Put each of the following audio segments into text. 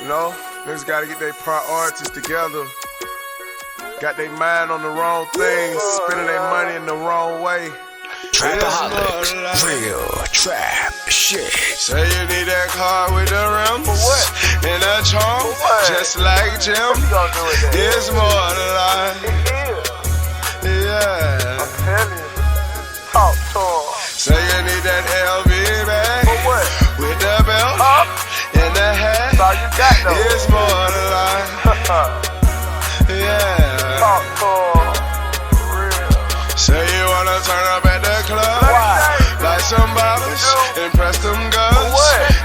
You know, niggas gotta get their priorities together. Got their mind on the wrong things, spending their money in the wrong way. Trapaholics, real trap shit. Say you need that car with the rims and a trunk, just like Jim. It's more than life. Yeah. I'm telling you. Talk to him. Say you need that LV bag with the belt and the hat. That's all you got though. It's more than life. Yeah. Talk to him. Real. Say you wanna turn up at the club, like some bottles, impress them girls.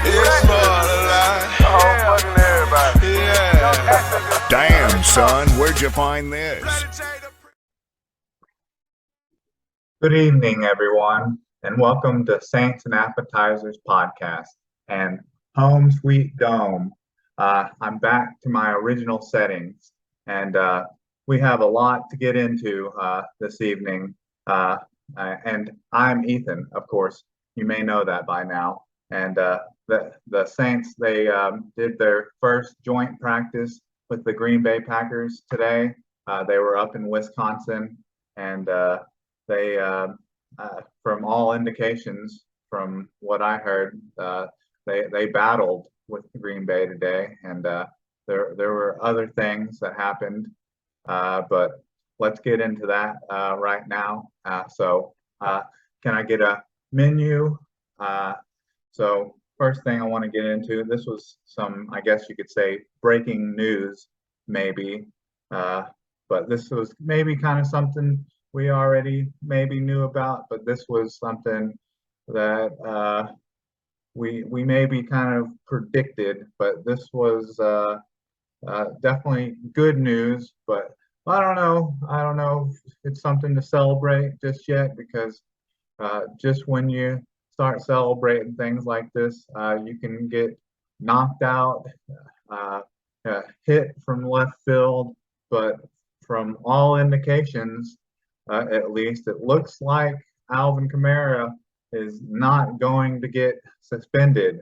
It's more than life. Fucking everybody. Yeah. Damn, son, where'd you find this? Good evening, everyone, and welcome to Saints and Appetizers podcast and Home Sweet Dome. I'm back to my original settings, and we have a lot to get into this evening. And I'm Ethan, of course. You may know that by now. And the Saints, they did their first joint practice with the Green Bay Packers today. They were up in Wisconsin, and they, from all indications, from what I heard, they battled with Green Bay today, and there were other things that happened, but let's get into that right now. So can I get a menu? So first thing I want to get into, this was some, I guess you could say, breaking news, maybe, but this was maybe kind of something we already maybe knew about, but this was something that we maybe kind of predicted, but this was definitely good news. But I don't know if it's something to celebrate just yet, because just when you start celebrating things like this, you can get knocked out, hit from left field. But from all indications, at least, it looks like Alvin Kamara is not going to get suspended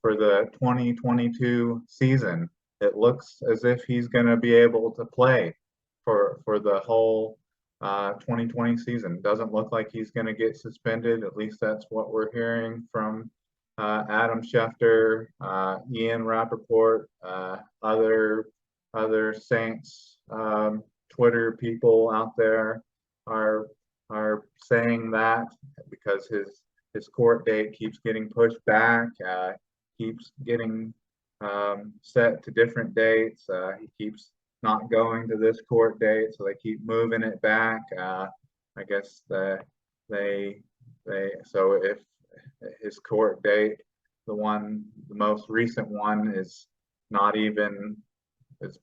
for the 2022 season. It looks as if he's going to be able to play for the whole 2020 season. Doesn't look like he's going to get suspended. At least that's what we're hearing from Adam Schefter, Ian Rappaport, other Saints Twitter people out there are saying that, because his court date keeps getting pushed back, keeps getting set to different dates. He keeps not going to this court date, so they keep moving it back. I guess so if his court date, the most recent one, is not even, is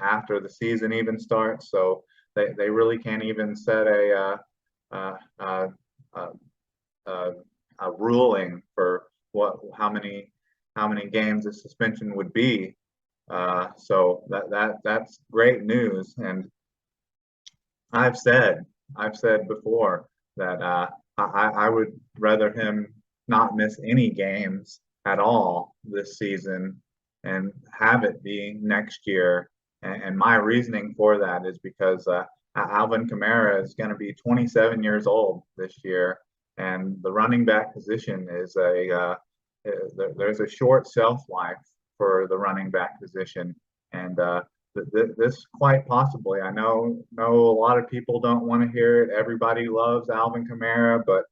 after the season even starts, so they really can't even set a ruling for how many games the suspension would be. So that's great news. And I've said before that I would rather him not miss any games at all this season and have it be next year. And my reasoning for that is because Alvin Kamara is going to be 27 years old this year, and the running back position is there's a short shelf life for the running back position, and this quite possibly, I know a lot of people don't want to hear it. Everybody loves Alvin Kamara, but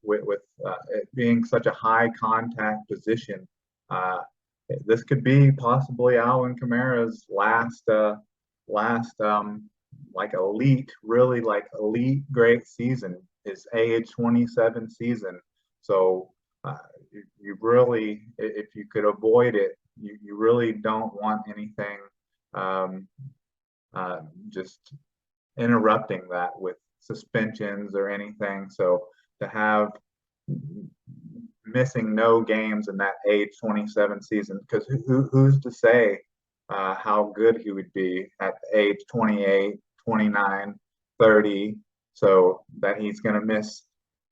with it being such a high contact position, this could be possibly Alvin Kamara's last elite great season, his age 27 season. So you really, if you could avoid it, you really don't want anything just interrupting that with suspensions or anything. So to have missing no games in that age 27 season, because who's to say how good he would be at age 28, 29, 30, so that he's going to miss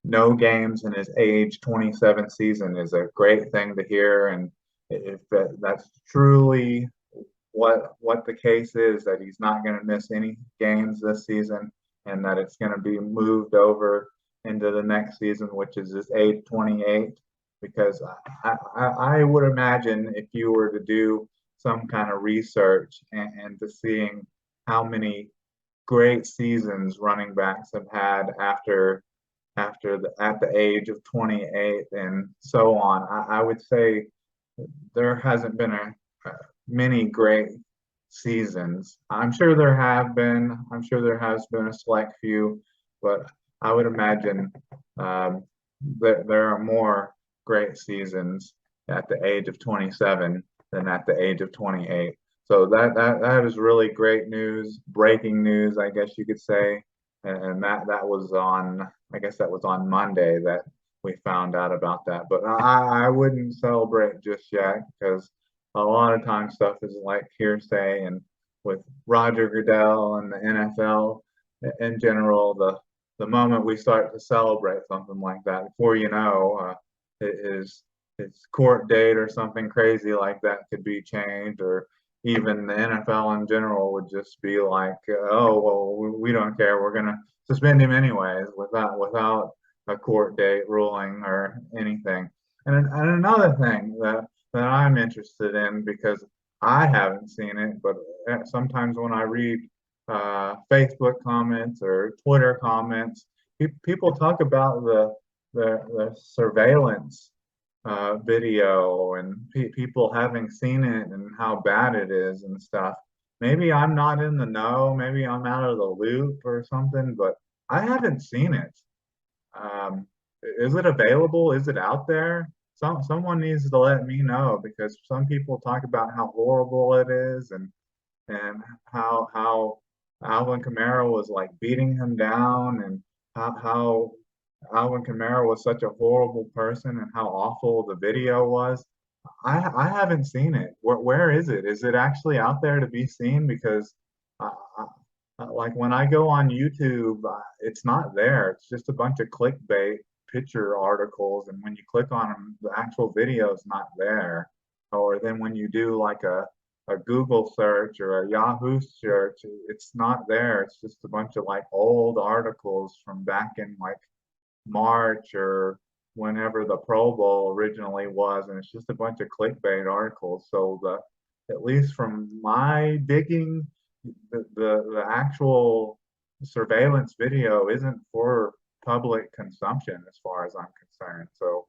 no games in his age 27 season is a great thing to hear. And if that's truly what the case is, that he's not going to miss any games this season, and that it's going to be moved over into the next season, which is this age 28. Because I would imagine if you were to do some kind of research and to seeing how many great seasons running backs have had at the age of 28 and so on, I would say there hasn't been many great seasons. I'm sure there have been. I'm sure there has been a select few, but I would imagine that there are more great seasons at the age of 27 than at the age of 28. So that is really great news, breaking news, I guess you could say. And that was on, I guess that was on Monday that we found out about that. But I wouldn't celebrate just yet, because a lot of times stuff is like hearsay, and with Roger Goodell and the NFL in general, the moment we start to celebrate something like that, before you know, his court date or something crazy like that could be changed, or even the NFL in general would just be like, oh well, we don't care, we're gonna suspend him anyways, without a court date ruling or anything. And another thing that I'm interested in, because I haven't seen it, but sometimes when I read Facebook comments or Twitter comments, people talk about the surveillance video, and people having seen it and how bad it is and stuff. Maybe I'm not in the know, maybe I'm out of the loop or something, but I haven't seen it. Is it available? Is it out there? Someone needs to let me know, because some people talk about how horrible it is, and how Alvin Kamara was like beating him down, and how Alvin Kamara was such a horrible person, and how awful the video was. I haven't seen it. Where is it? Is it actually out there to be seen? Because like when I go on YouTube, it's not there. It's just a bunch of clickbait picture articles, and when you click on them, the actual video is not there. Or then when you do like a Google search or a Yahoo search, it's not there. It's just a bunch of like old articles from back in like March or whenever the Pro Bowl originally was, and it's just a bunch of clickbait articles. So at least from my digging, the actual surveillance video isn't for public consumption as far as I'm concerned. So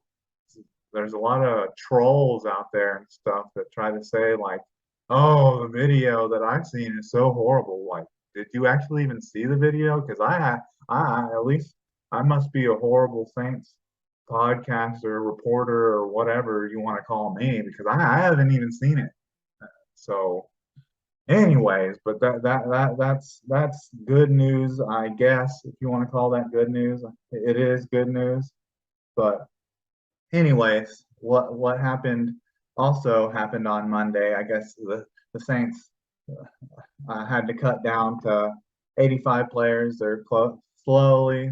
there's a lot of trolls out there and stuff that try to say like, oh, the video that I've seen is so horrible. Like, did you actually even see the video? Because I at least I must be a horrible Saints podcaster, reporter, or whatever you want to call me, because I haven't even seen it. So, anyways, but that's good news, I guess, if you want to call that good news. It is good news. But anyways, what happened also happened on Monday. I guess the Saints had to cut down to 85 players. They're slowly.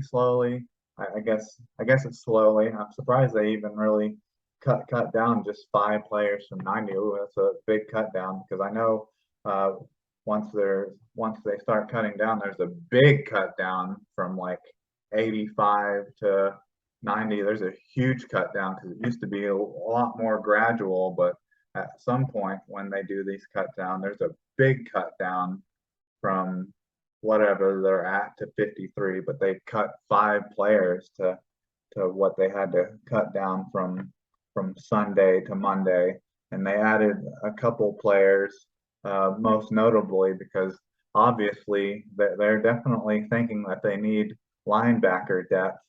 I guess it's slowly. I'm surprised they even really cut down just 5 players from 90. Ooh, that's a big cut down, because I know once they start cutting down, there's a big cut down from like 85 to 90. There's a huge cut down, because it used to be a lot more gradual, but at some point when they do these cut down, there's a big cut down from whatever they're at to 53. But they cut 5 players to what they had to cut down from Sunday to Monday, and they added a couple players, most notably because obviously they're definitely thinking that they need linebacker depth.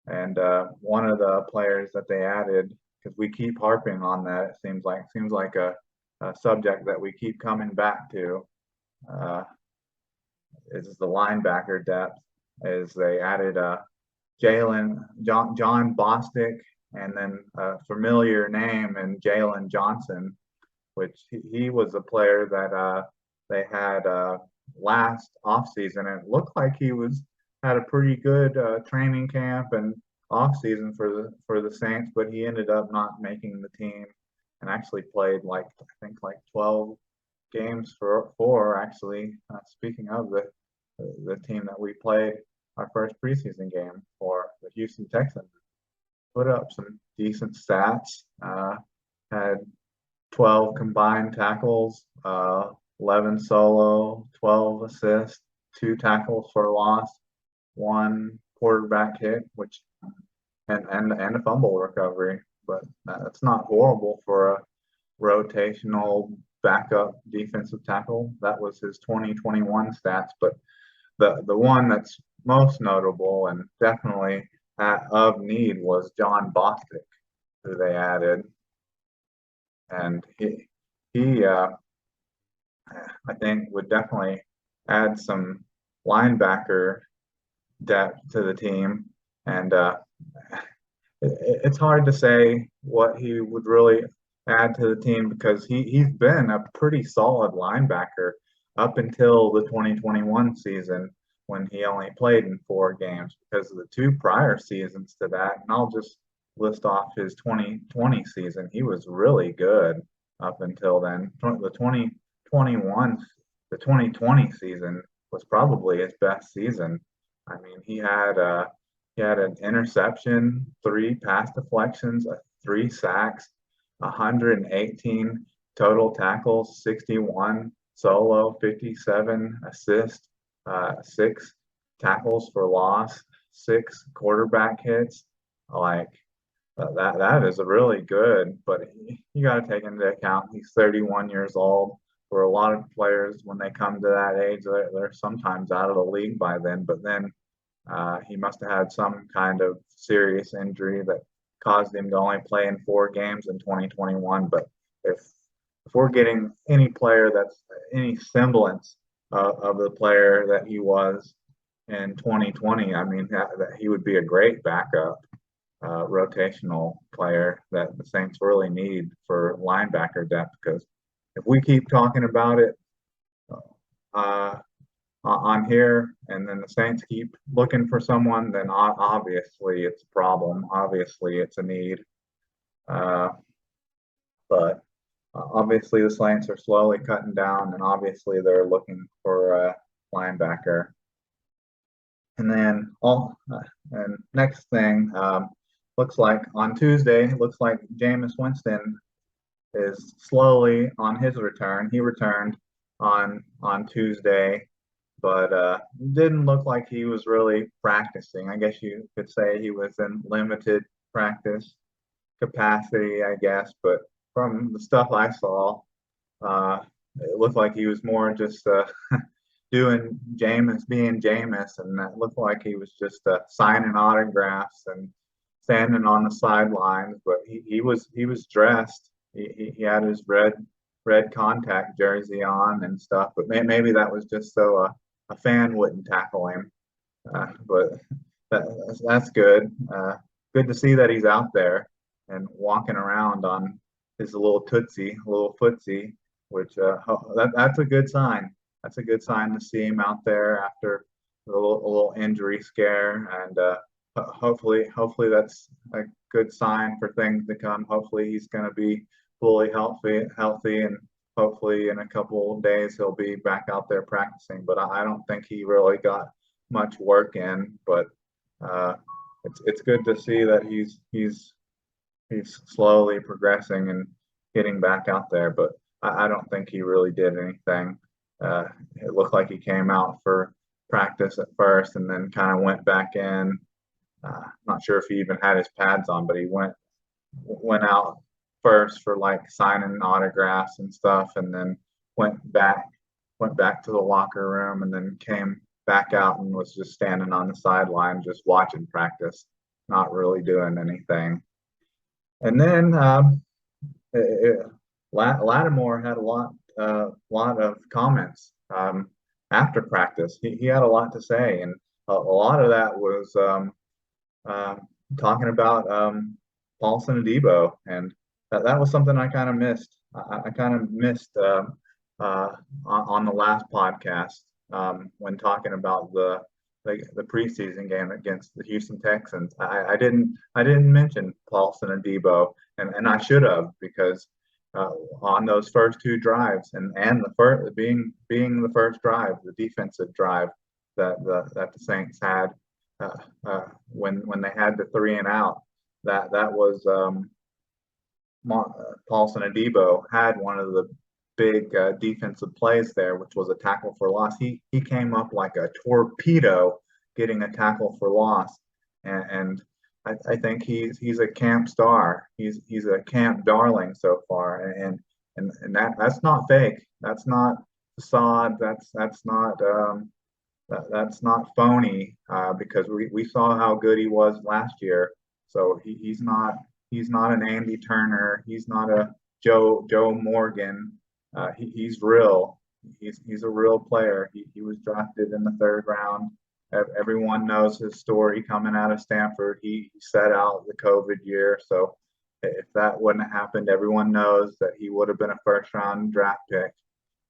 And one of the players that they added, because we keep harping on that, it seems like a subject that we keep coming back to, is the linebacker depth. Is they added Jalen John Bostick, and then a familiar name in Jalen Johnson, which he was a player that they had last offseason, and it looked like he had a pretty good training camp and offseason for the Saints, but he ended up not making the team. and actually played like I think like 12 games for actually. Speaking of the team that we played our first preseason game for, the Houston Texans, put up some decent stats. Had 12 combined tackles, 11 solo, 12 assists, 2 tackles for loss, 1 quarterback hit, which and a fumble recovery. But that's not horrible for a rotational backup defensive tackle. That was his 2021 stats. But the one that's most notable and definitely of need was John Bostick, who they added, and he I think would definitely add some linebacker depth to the team, and it's hard to say what he would really add to the team because he's been a pretty solid linebacker up until the 2021 season when he only played in 4 games, because of the 2 prior seasons to that. And I'll just list off his 2020 season. He was really good up until then. The 2020 season was probably his best season. I mean, he had an interception, 3 pass deflections, 3 sacks, 118 total tackles, 61 solo, 57 assists, 6 tackles for loss, 6 quarterback hits. Like that is a really good, but you got to take into account he's 31 years old. For a lot of players, when they come to that age, they're sometimes out of the league by then. But then he must have had some kind of serious injury that caused him to only play in 4 games in 2021. But if we're getting any player that's any semblance of the player that he was in 2020, I mean, that he would be a great backup rotational player that the Saints really need for linebacker depth. Because if we keep talking about it on here, and then the Saints keep looking for someone, then obviously it's a problem. Obviously it's a need. But obviously the Saints are slowly cutting down, and obviously they're looking for a linebacker. And then and next thing, looks like on Tuesday, looks like Jameis Winston is slowly on his return. He returned on Tuesday, but didn't look like he was really practicing. I guess you could say he was in limited practice capacity, I guess. But from the stuff I saw, it looked like he was more just doing Jameis, being Jameis, and that looked like he was just signing autographs and standing on the sidelines. But he was dressed. He had his red contact jersey on and stuff. But maybe that was just so a fan wouldn't tackle him. But that's good. Good to see that he's out there and walking around on his little footsie, which that's a good sign. That's a good sign to see him out there after a little injury scare, and hopefully that's a good sign for things to come. Hopefully he's going to be fully healthy, and hopefully in a couple of days he'll be back out there practicing. But I don't think he really got much work in. But it's good to see that he's slowly progressing and getting back out there. But I don't think he really did anything. It looked like he came out for practice at first and then kind of went back in. Not sure if he even had his pads on, but he went out first for like signing autographs and stuff, and then went back to the locker room, and then came back out and was just standing on the sideline, just watching practice, not really doing anything. And then Lattimore had a lot of comments after practice. He had a lot to say, and a lot of that was talking about Paulson and Deebo, and that was something I kind of missed. I kind of missed on the last podcast when talking about the preseason game against the Houston Texans. I didn't mention Paulson and Deebo, and I should have, because on those first two drives, and the first being the first drive, the defensive drive that the Saints had when they had the 3 and out. That was Paulson Deebo had one of the big defensive plays there, which was a tackle for loss. He came up like a torpedo getting a tackle for loss, and I think he's a camp star. He's a camp darling so far, and that's not fake. That's not facade. That's not phony. Because we saw how good he was last year. So he's not an Andy Turner. He's not a Joe Morgan. He's real. He's a real player. He was drafted in the 3rd round. Everyone knows his story coming out of Stanford. He set out the COVID year. So if that wouldn't have happened, everyone knows that he would have been a 1st round draft pick.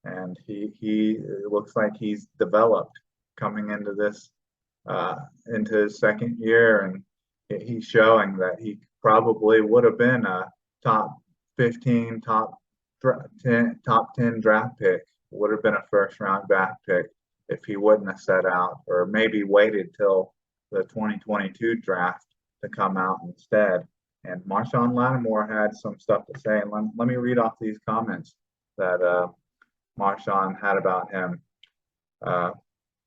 And he it looks like he's developed coming into this into his 2nd year, and he's showing that he probably would have been a top 15, top 10 draft pick, would have been a 1st round draft pick if he wouldn't have set out, or maybe waited till the 2022 draft to come out instead. And Marshawn Lattimore had some stuff to say, and let me read off these comments that Marshawn had about him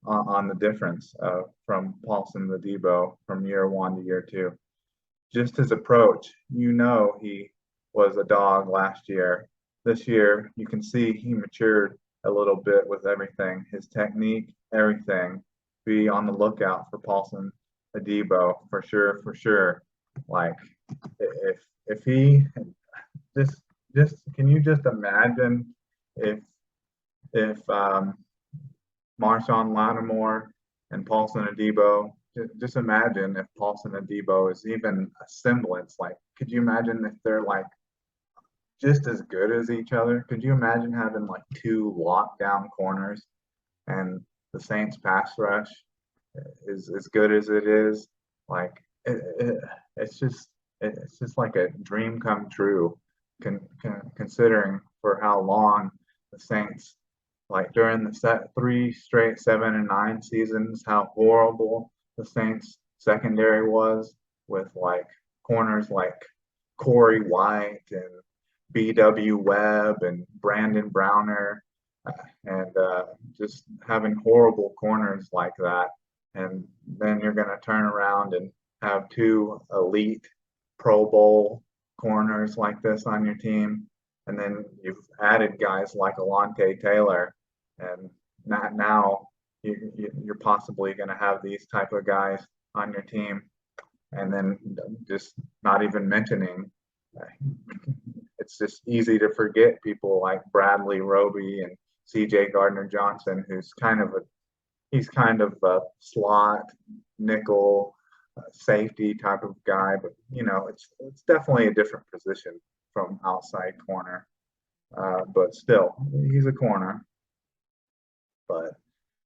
on the difference from Paulson to Deebo from year 1 to year 2. Just his approach, he was a dog last year. This year, you can see he matured a little bit with everything, his technique, everything. Be on the lookout for Paulson Deebo for sure. Like if he just can you just imagine if Marshawn Lattimore and Paulson Deebo, just imagine if Paulson Deebo is even a semblance. Like, could you imagine if they're like just as good as each other? Could you imagine having like 2 lockdown corners, and the Saints pass rush is as good as it is? Like it's just like a dream come true, considering for how long the Saints, like during the 3 straight 7 and 9 seasons, how horrible the Saints secondary was, with like corners like Corey White and B.W. Webb and Brandon Browner, and just having horrible corners like that. And then you're going to turn around and have 2 elite Pro Bowl corners like this on your team. And then you've added guys like Alontae Taylor, and now you're possibly going to have these type of guys on your team. And then just not even mentioning, it's just easy to forget people like Bradley Roby and C.J. Gardner-Johnson, who's kind of a slot nickel safety type of guy, but it's definitely a different position from outside corner. But still, he's a corner. But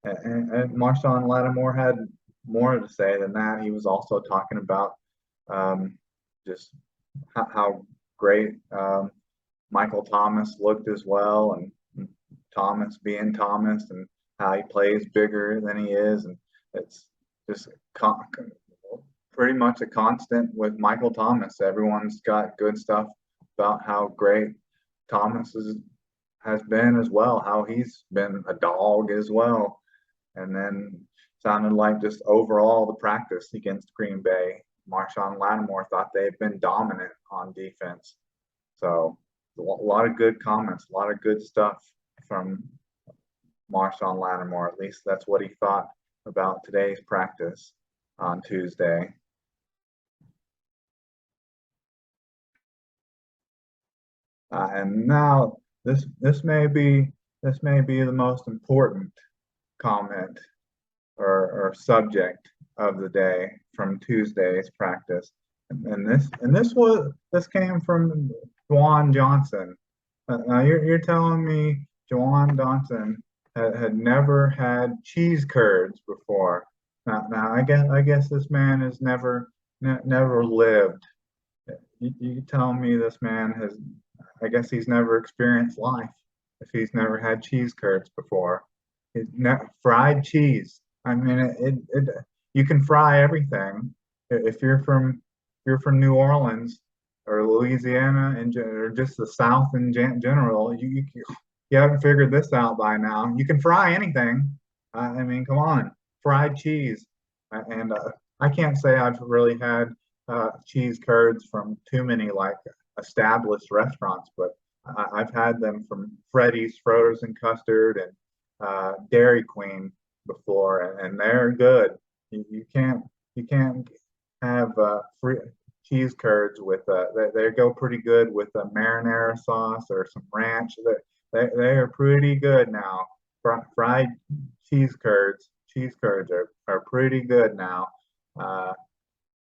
and Marshawn Lattimore had more to say than that. He was also talking about just how great Michael Thomas looked as well, and Thomas being Thomas, and how he plays bigger than he is, and it's just pretty much a constant with Michael Thomas. Everyone's got good stuff about how great Thomas has been as well, how he's been a dog as well. And then sounded like just overall the practice against Green Bay, Marshawn Lattimore thought they'd been dominant on defense. So a lot of good comments, a lot of good stuff from Marshawn Lattimore. At least that's what he thought about today's practice on Tuesday. And now this may be the most important comment or subject of the day from Tuesday's practice, and this came from Vaughn Johnson. Now you're telling me Vaughn Johnson had never had cheese curds before. Now I guess this man has never lived. You tell me this man I guess he's never experienced life if he's never had cheese curds before. Fried cheese. I mean, you can fry everything. If you're from New Orleans or Louisiana or just the South in general, you haven't figured this out by now. You can fry anything. I mean, come on, fried cheese. And I can't say I've really had cheese curds from too many like established restaurants, but I've had them from Freddy's Frozen Custard and Dairy Queen before, and they're good. You can't have free cheese curds with they go pretty good with a marinara sauce or some ranch. They are pretty good now. Fried cheese curds are pretty good now. Uh,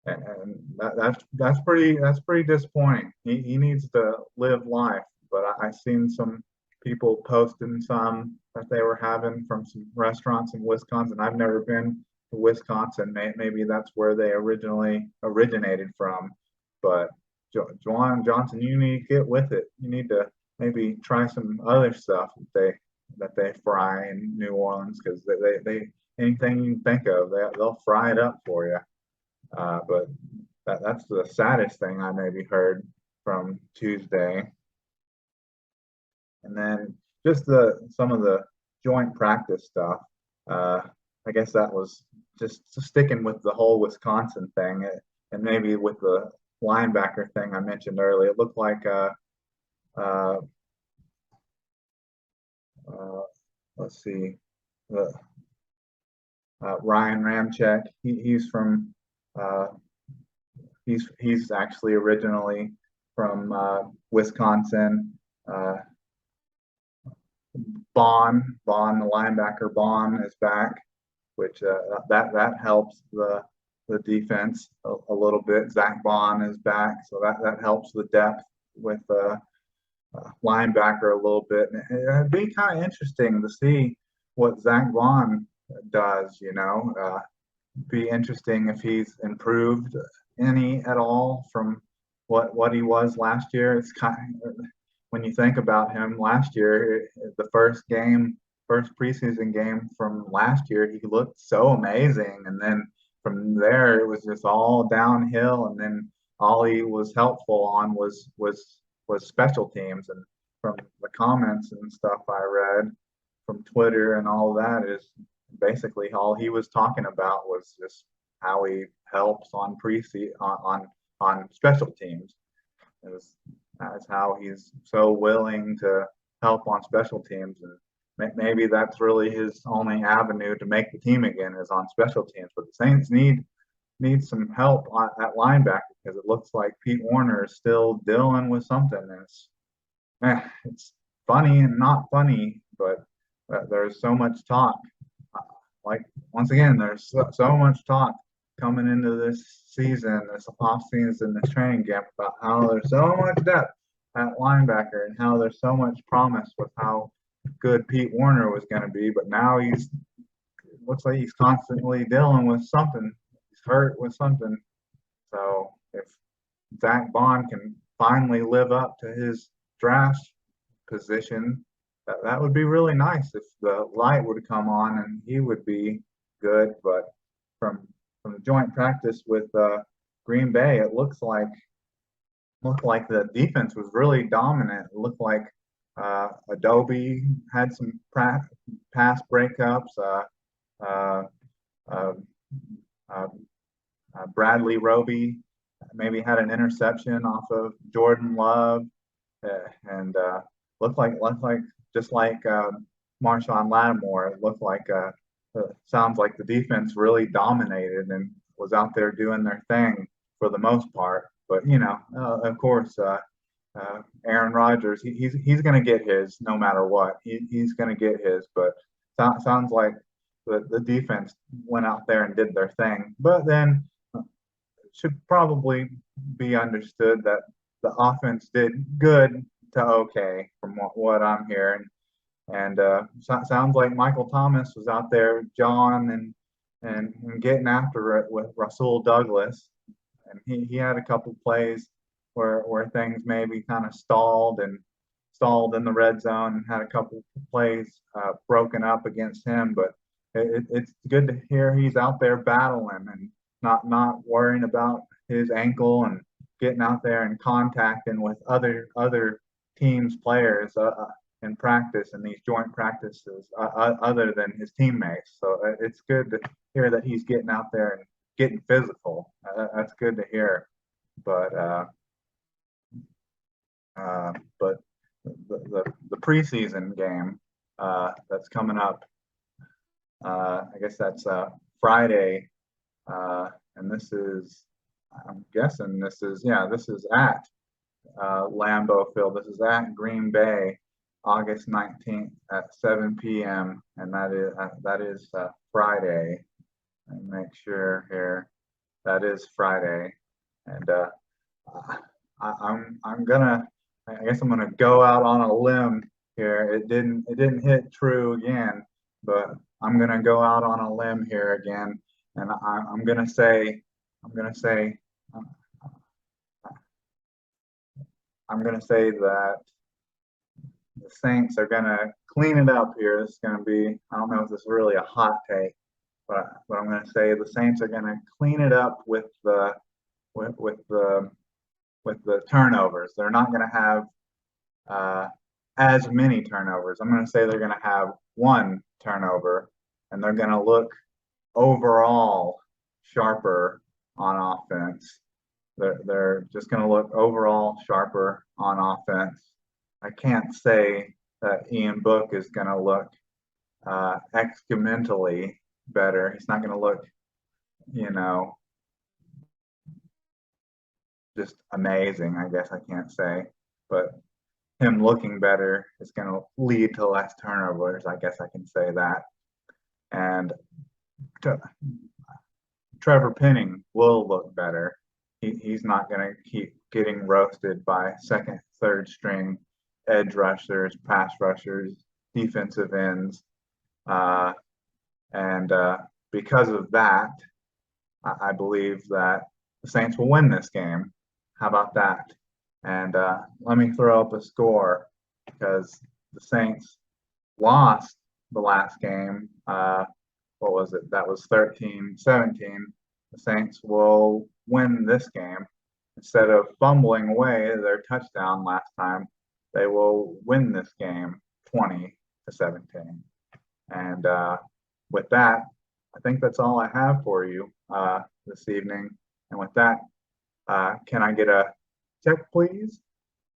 and that's pretty disappointing. He needs to live life. But I've seen some people posting some that they were having from some restaurants in Wisconsin. I've never been to Wisconsin. Maybe that's where they originally originated from. But Juwan Johnson, you need to get with it. You need to maybe try some other stuff that they fry in New Orleans, because they anything you can think of, they'll fry it up for you. But that's the saddest thing I maybe heard from Tuesday. And then just some of the joint practice stuff. I guess that was just sticking with the whole Wisconsin thing, and maybe with the linebacker thing I mentioned earlier. It looked like uh, let's see, Ryan Ramczyk. He's from he's actually originally from Wisconsin. Vaughn, the linebacker Vaughn is back, which that helps the defense a little bit. Zach Vaughn is back, so that helps the depth with linebacker a little bit. And it'd be kind of interesting to see what Zach Vaughn does. Be interesting if he's improved any at all from what he was last year. It's kind of, when you think about him last year, the first preseason game from last year, he looked so amazing. And then from there, it was just all downhill. And then all he was helpful on was special teams. And from the comments and stuff I read from Twitter and all of that, is basically all he was talking about was just how he helps on on special teams. That's how he's so willing to help on special teams, and maybe that's really his only avenue to make the team again, is on special teams. But the Saints need some help at linebacker, because it looks like Pete Werner is still dealing with something. It's funny and not funny, but there's so much talk. Like, once again, there's so much talk coming into this season, this off season, this training camp, about how there's so much depth at linebacker and how there's so much promise with how good Pete Werner was going to be. But now looks like he's constantly dealing with something. He's hurt with something. So if Zach Vaughn can finally live up to his draft position, that would be really nice if the light would come on and he would be good. But from the joint practice with Green Bay, it looked like the defense was really dominant. It looked like Adobe had some pass breakups. Bradley Roby maybe had an interception off of Jordan Love, and looked like just like Marshawn Lattimore. It looked like sounds like the defense really dominated and was out there doing their thing for the most part. But of course, Aaron Rodgers, he's going to get his no matter what. He's going to get his. But sounds like the defense went out there and did their thing. But then it should probably be understood that the offense did good to okay from what I'm hearing. And sounds like Michael Thomas was out there jawing and getting after it with Rasul Douglas. And he had a couple plays where things maybe kind of stalled in the red zone and had a couple plays broken up against him. But it's good to hear he's out there battling and not worrying about his ankle and getting out there and contacting with other teams' players in practice and these joint practices other than his teammates. So it's good to hear that he's getting out there and getting physical. That's good to hear. But the preseason game that's coming up, I guess that's Friday, and I'm guessing this is at Lambeau Field. This is at Green Bay, August 19th at 7 p.m. and that is Friday. And make sure here that is Friday, and I guess I'm gonna go out on a limb here. It didn't hit true again, but I'm gonna go out on a limb here again, and I'm gonna say that the Saints are gonna clean it up here. This is gonna be, I don't know if this is really a hot take, but I'm gonna say the Saints are gonna clean it up with the turnovers. They're not gonna have as many turnovers. I'm gonna say they're gonna have one turnover, and they're gonna look overall sharper on offense. They're just going to look overall sharper on offense. I can't say that Ian Book is going to look exponentially better. He's not going to look, just amazing, I guess I can't say. But him looking better is going to lead to less turnovers. I guess I can say that. And Trevor Penning will look better. He's not going to keep getting roasted by second, third string edge rushers, pass rushers, defensive ends. And because of that, I believe that the Saints will win this game. How about that? And let me throw up a score, because the Saints lost the last game. What was it? That was 13-17. The Saints will win this game. Instead of fumbling away their touchdown last time, they will win this game 20-17. And with that, I think that's all I have for you this evening. And with that, can I get a check, please?